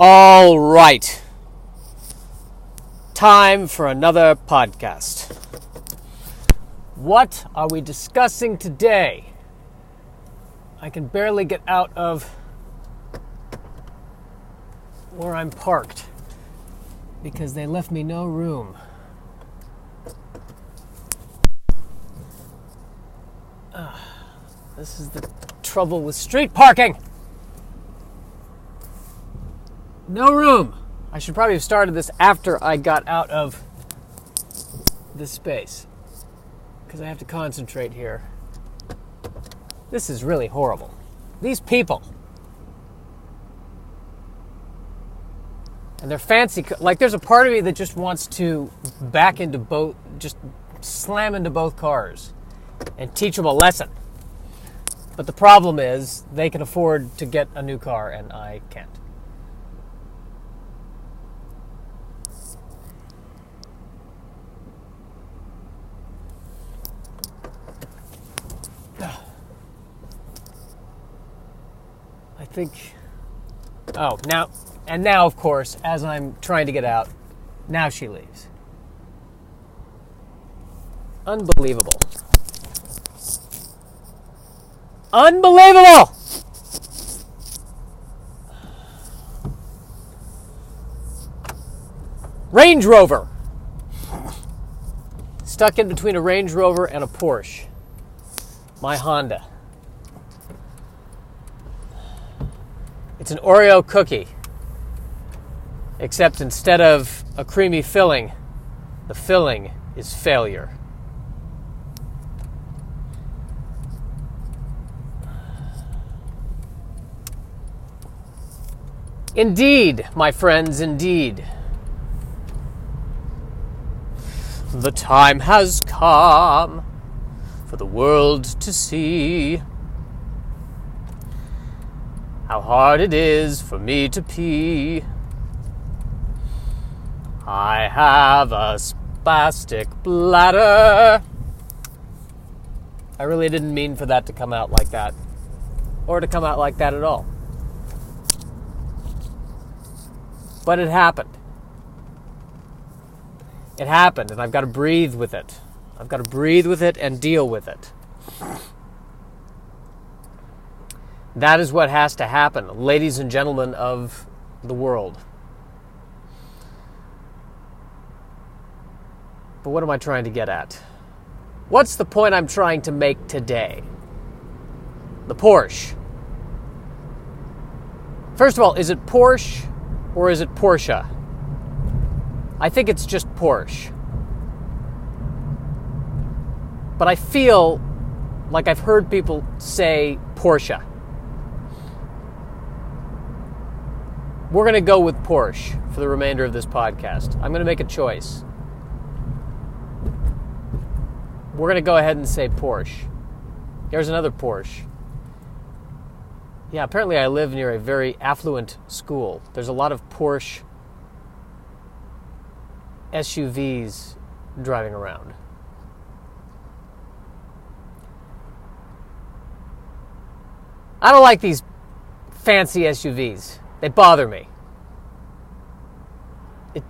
All right. Time for another podcast. What are we discussing today? I can barely get out of where I'm parked because they left me no room. This is the trouble with street parking. No room. I should probably have started this after I got out of this space because I have to concentrate here. This is really horrible. These people. And they're fancy. Like, there's a part of me that just wants to back into both, just slam into both cars and teach them a lesson. But the problem is they can afford to get a new car and I can't. I think, now, of course, as I'm trying to get out, now she leaves. Unbelievable. Unbelievable! Range Rover. Stuck in between a Range Rover and a Porsche. My Honda. It's an Oreo cookie, except instead of a creamy filling, the filling is failure. Indeed, my friends, indeed. The time has come for the world to see how hard it is for me to pee. I have a spastic bladder. I really didn't mean for that to come out like that, or to come out like that at all. But it happened. It happened, and I've got to breathe with it. I've got to breathe with it and deal with it. That is what has to happen, ladies and gentlemen of the world. But what am I trying to get at? What's the point I'm trying to make today? The Porsche. First of all, is it Porsche or is it Porsche? I think it's just Porsche. But I feel like I've heard people say Porsche. We're going to go with Porsche for the remainder of this podcast. I'm going to make a choice. We're going to go ahead and say Porsche. Here's another Porsche. Yeah, apparently I live near a very affluent school. There's a lot of Porsche SUVs driving around. I don't like these fancy SUVs. They bother me. It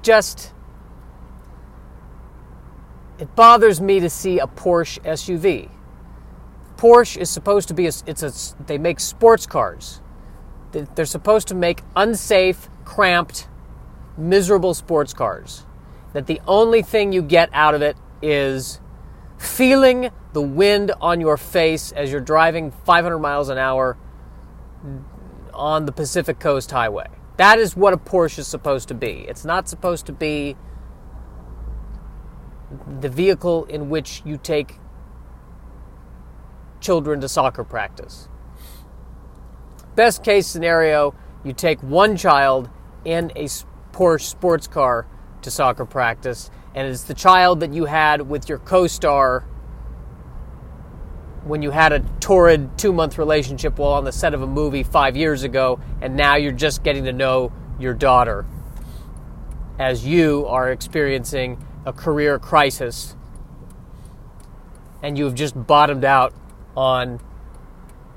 bothers me to see a Porsche SUV. Porsche is supposed to be they make sports cars. They're supposed to make unsafe, cramped, miserable sports cars. That the only thing you get out of it is feeling the wind on your face as you're driving 500 miles an hour on the Pacific Coast Highway. That is what a Porsche is supposed to be. It's not supposed to be the vehicle in which you take children to soccer practice. Best case scenario, you take one child in a Porsche sports car to soccer practice, and it's the child that you had with your co-star when you had a torrid 2-month relationship while on the set of a movie 5 years ago, and now you're just getting to know your daughter as you are experiencing a career crisis and you have just bottomed out on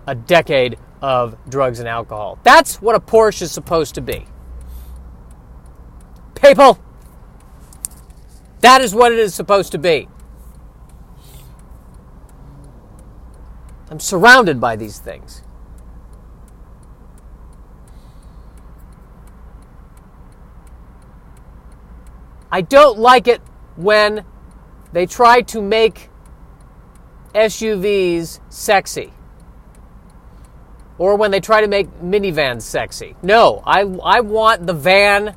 a decade of drugs and alcohol. That's what a Porsche is supposed to be. people. That is what it is supposed to be. I'm surrounded by these things. I don't like it when they try to make SUVs sexy. Or when they try to make minivans sexy. No, I want the van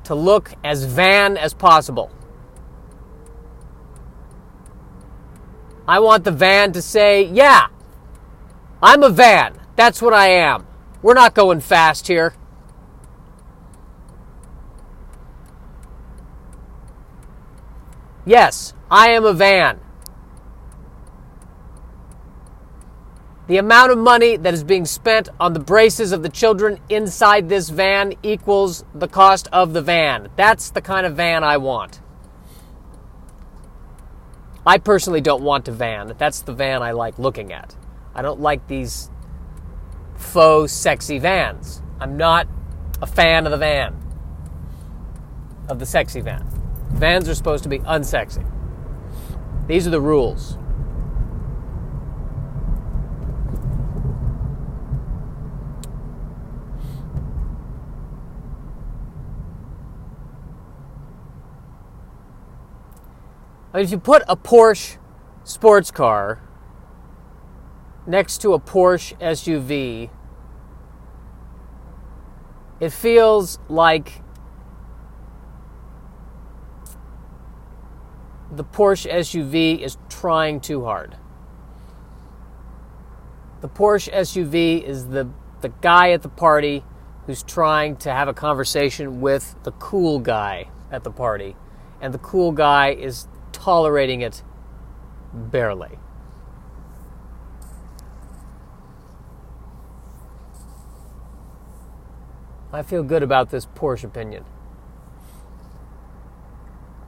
to look as van as possible. I want the van to say, yeah, I'm a van. That's what I am. We're not going fast here. Yes, I am a van. The amount of money that is being spent on the braces of the children inside this van equals the cost of the van. That's the kind of van I want. I personally don't want a van. That's the van I like looking at. I don't like these faux sexy vans. I'm not a fan of the van, of the sexy van. Vans are supposed to be unsexy. These are the rules. I mean, if you put a Porsche sports car next to a Porsche SUV, it feels like the Porsche SUV is trying too hard. The Porsche SUV is the guy at the party who's trying to have a conversation with the cool guy at the party, and the cool guy is tolerating it barely. I feel good about this Porsche opinion.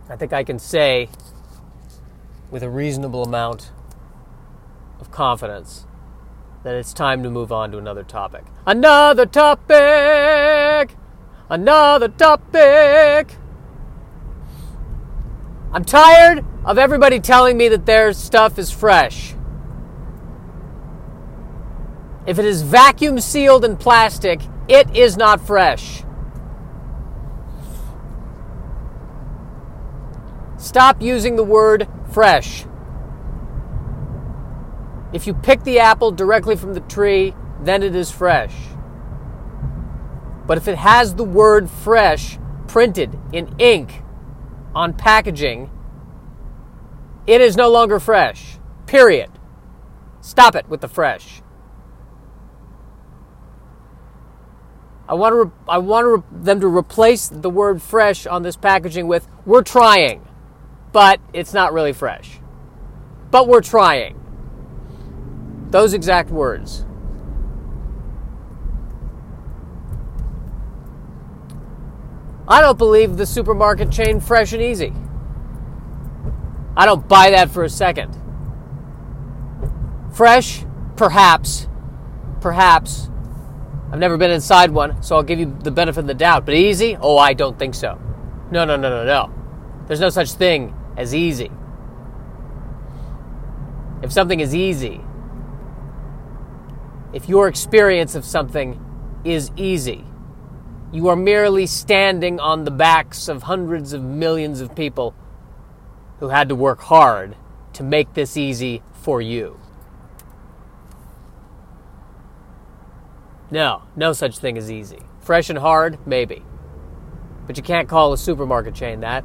I think I can say with a reasonable amount of confidence that it's time to move on to another topic. Another topic! Another topic! I'm tired of everybody telling me that their stuff is fresh. If it is vacuum sealed in plastic, it is not fresh. Stop using the word fresh. If you pick the apple directly from the tree, then it is fresh. But if it has the word fresh printed in ink on packaging, it is no longer fresh. Period. Stop it with the fresh. I want them to replace the word fresh on this packaging with, we're trying, but it's not really fresh. But we're trying. Those exact words. I don't believe the supermarket chain Fresh and Easy. I don't buy that for a second. Fresh, perhaps. I've never been inside one, so I'll give you the benefit of the doubt. But easy? Oh, I don't think so. No. There's no such thing as easy. If something is easy, if your experience of something is easy, you are merely standing on the backs of hundreds of millions of people who had to work hard to make this easy for you. No such thing as easy. Fresh and hard, maybe. But you can't call a supermarket chain that,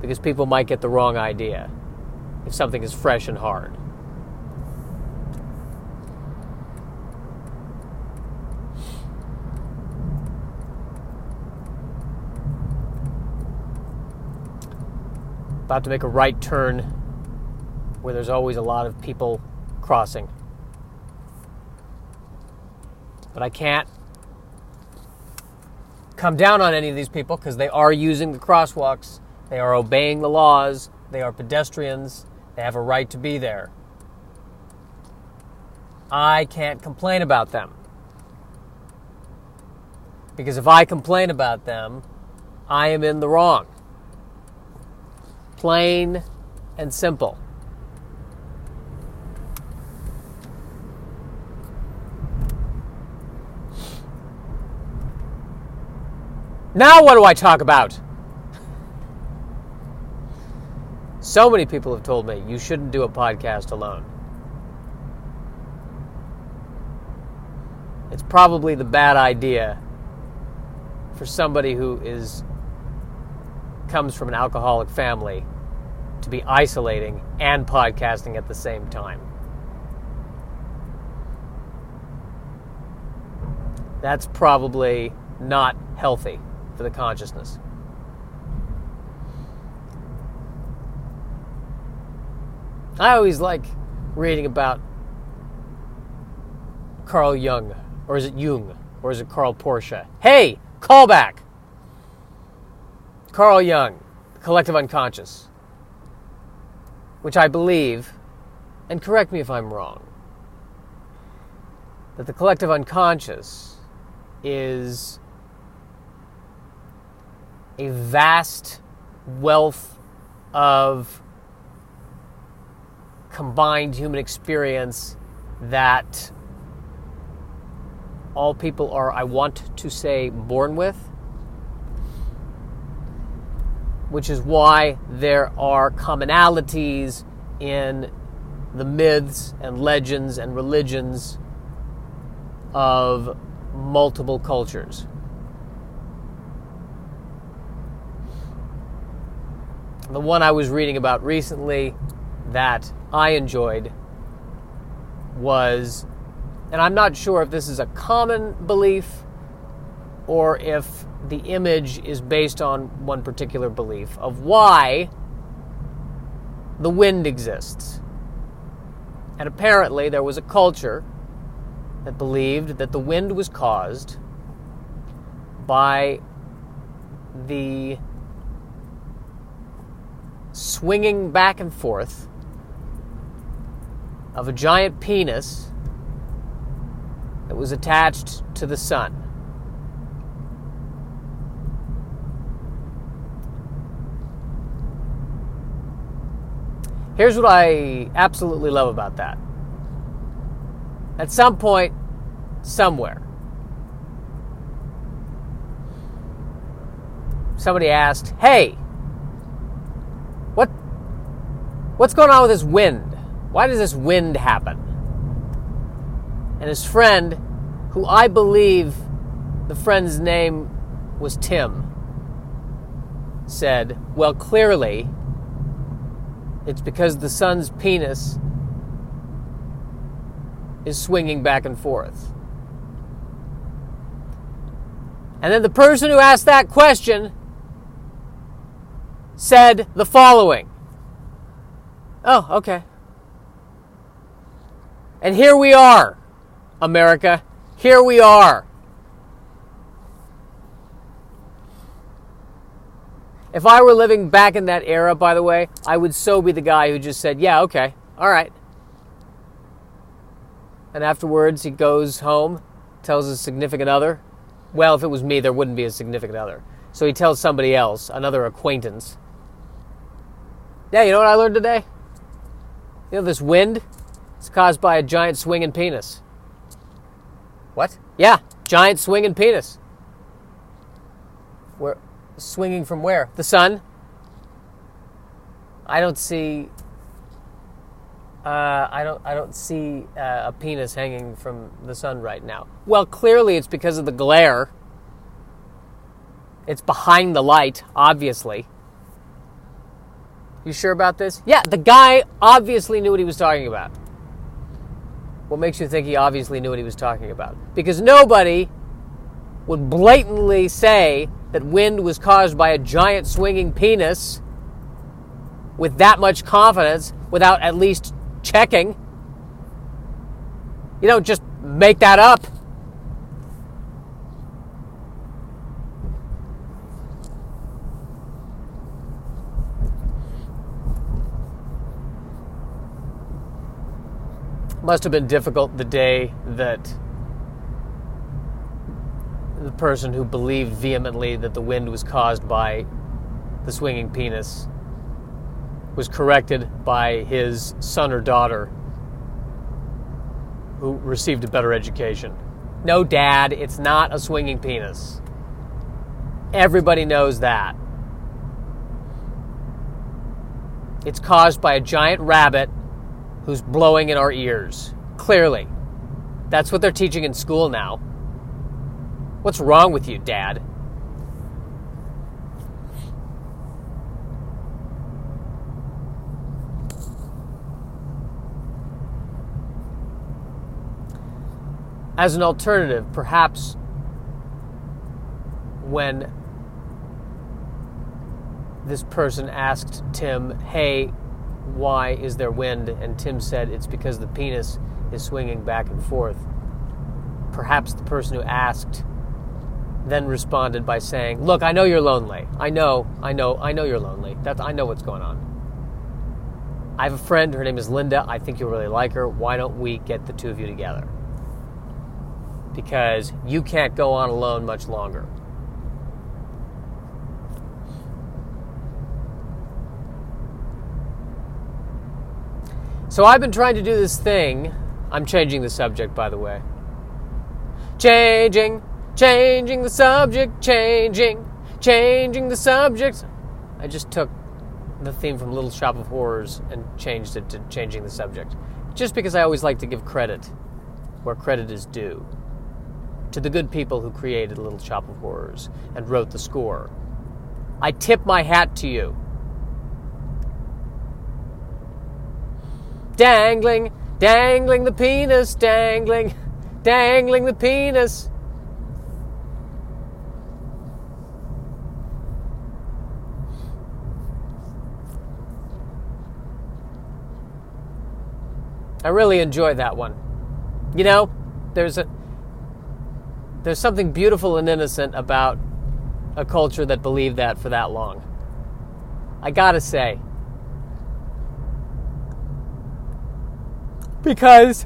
because people might get the wrong idea if something is fresh and hard. About to make a right turn where there's always a lot of people crossing. But I can't come down on any of these people because they are using the crosswalks. They are obeying the laws. They are pedestrians. They have a right to be there. I can't complain about them. Because if I complain about them, I am in the wrong. Plain and simple. Now what do I talk about? So many people have told me you shouldn't do a podcast alone. It's probably the bad idea for somebody who comes from an alcoholic family to be isolating and podcasting at the same time. That's probably not healthy for the consciousness. I always like reading about Carl Jung, or is it Jung, or is it Karl Porsche? Hey, callback! Carl Jung, The Collective Unconscious, which I believe, and correct me if I'm wrong, that the collective unconscious is a vast wealth of combined human experience that all people are, I want to say, born with, which is why there are commonalities in the myths and legends and religions of multiple cultures. The one I was reading about recently that I enjoyed was, and I'm not sure if this is a common belief or if the image is based on one particular belief of why the wind exists. And apparently there was a culture that believed that the wind was caused by the swinging back and forth of a giant penis that was attached to the sun. Here's what I absolutely love about that. At some point, somewhere, somebody asked, hey, what's going on with this wind? Why does this wind happen? And his friend, who I believe the friend's name was Tim, said, well, clearly, it's because the sun's penis is swinging back and forth. And then the person who asked that question said the following. Oh, okay. And here we are, America. Here we are. If I were living back in that era, by the way, I would so be the guy who just said, yeah, okay, all right. And afterwards, he goes home, tells his significant other. Well, if it was me, there wouldn't be a significant other. So he tells somebody else, another acquaintance. Yeah, you know what I learned today? You know, this wind is caused by a giant swinging penis. What? Yeah, giant swinging penis. Where? Swinging from where? The sun? I don't see. I don't see a penis hanging from the sun right now. Well, clearly it's because of the glare. It's behind the light, obviously. You sure about this? Yeah, the guy obviously knew what he was talking about. What makes you think he obviously knew what he was talking about? Because nobody would blatantly say that wind was caused by a giant swinging penis with that much confidence without at least checking. You don't just make that up. Must have been difficult the day that the person who believed vehemently that the wind was caused by the swinging penis was corrected by his son or daughter who received a better education. No, Dad, it's not a swinging penis. Everybody knows that. It's caused by a giant rabbit who's blowing in our ears. Clearly. That's what they're teaching in school now. What's wrong with you, Dad? As an alternative, perhaps when this person asked Tim, hey, why is there wind? And Tim said it's because the penis is swinging back and forth. Perhaps the person who asked then responded by saying, look, I know you're lonely. I know you're lonely. I know what's going on. I have a friend, her name is Linda. I think you'll really like her. Why don't we get the two of you together? Because you can't go on alone much longer. So I've been trying to do this thing. I'm changing the subject, by the way. Changing the subject, changing the subject. I just took the theme from Little Shop of Horrors and changed it to changing the subject. Just because I always like to give credit where credit is due. To the good people who created Little Shop of Horrors and wrote the score. I tip my hat to you. Dangling the penis, dangling the penis. I really enjoyed that one. You know, there's something beautiful and innocent about a culture that believed that for that long. I gotta say. Because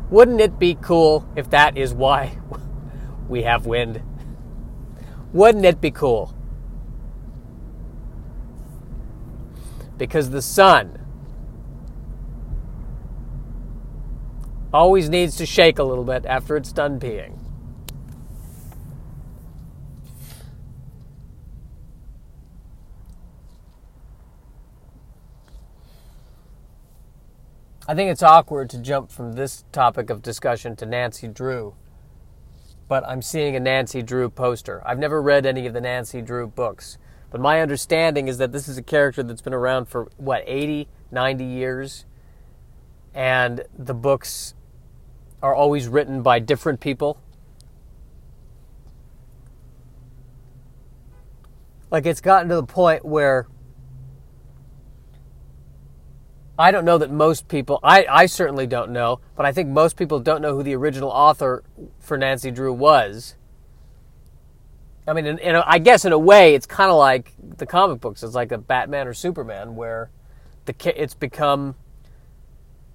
wouldn't it be cool if that is why we have wind? Wouldn't it be cool? Because the sun always needs to shake a little bit after it's done peeing. I think it's awkward to jump from this topic of discussion to Nancy Drew, but I'm seeing a Nancy Drew poster. I've never read any of the Nancy Drew books, but my understanding is that this is a character that's been around for, 80, 90 years, and the books are always written by different people. Like, it's gotten to the point where I don't know that most people, I certainly don't know, but I think most people don't know who the original author for Nancy Drew was. I mean, I guess in a way, it's kind of like the comic books. It's like a Batman or Superman, where it's become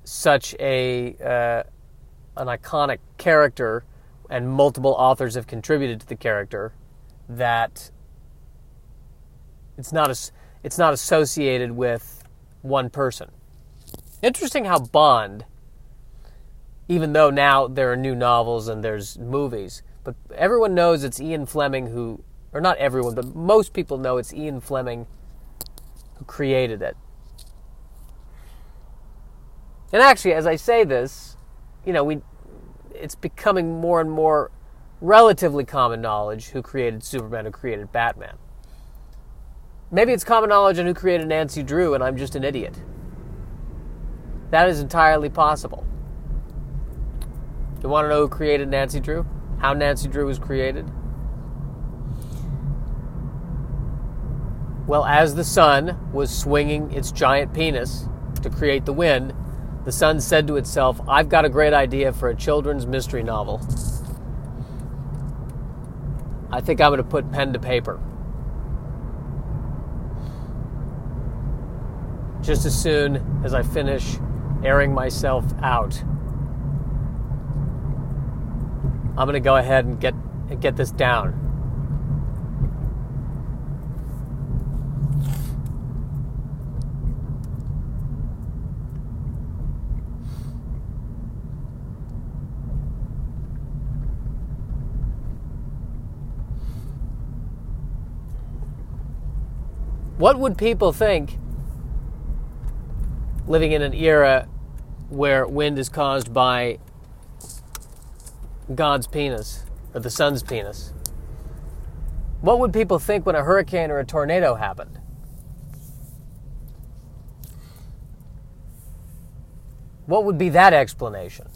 such an iconic character, and multiple authors have contributed to the character, that it's not associated with one person. Interesting how Bond, even though now there are new novels and there's movies, but everyone knows it's Ian Fleming who, or not everyone, but most people know it's Ian Fleming who created it. And actually, as I say this, it's becoming more and more relatively common knowledge who created Superman, who created Batman. Maybe it's common knowledge on who created Nancy Drew, and I'm just an idiot. That is entirely possible. You want to know who created Nancy Drew? How Nancy Drew was created? Well, as the sun was swinging its giant penis to create the wind, the sun said to itself, I've got a great idea for a children's mystery novel. I think I'm going to put pen to paper. Just as soon as I finish airing myself out, I'm going to go ahead and get this down. What would people think living in an era where wind is caused by God's penis, or the sun's penis? What would people think when a hurricane or a tornado happened? What would be that explanation?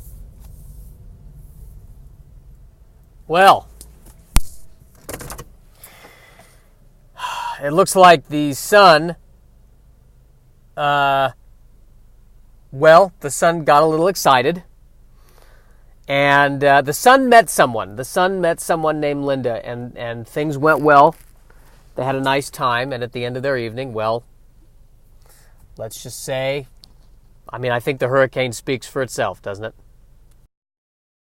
Well, it looks like the sun, the sun got a little excited, and the sun met someone. The sun met someone named Linda, and things went well. They had a nice time, and at the end of their evening, well, let's just say, I think the hurricane speaks for itself, doesn't it?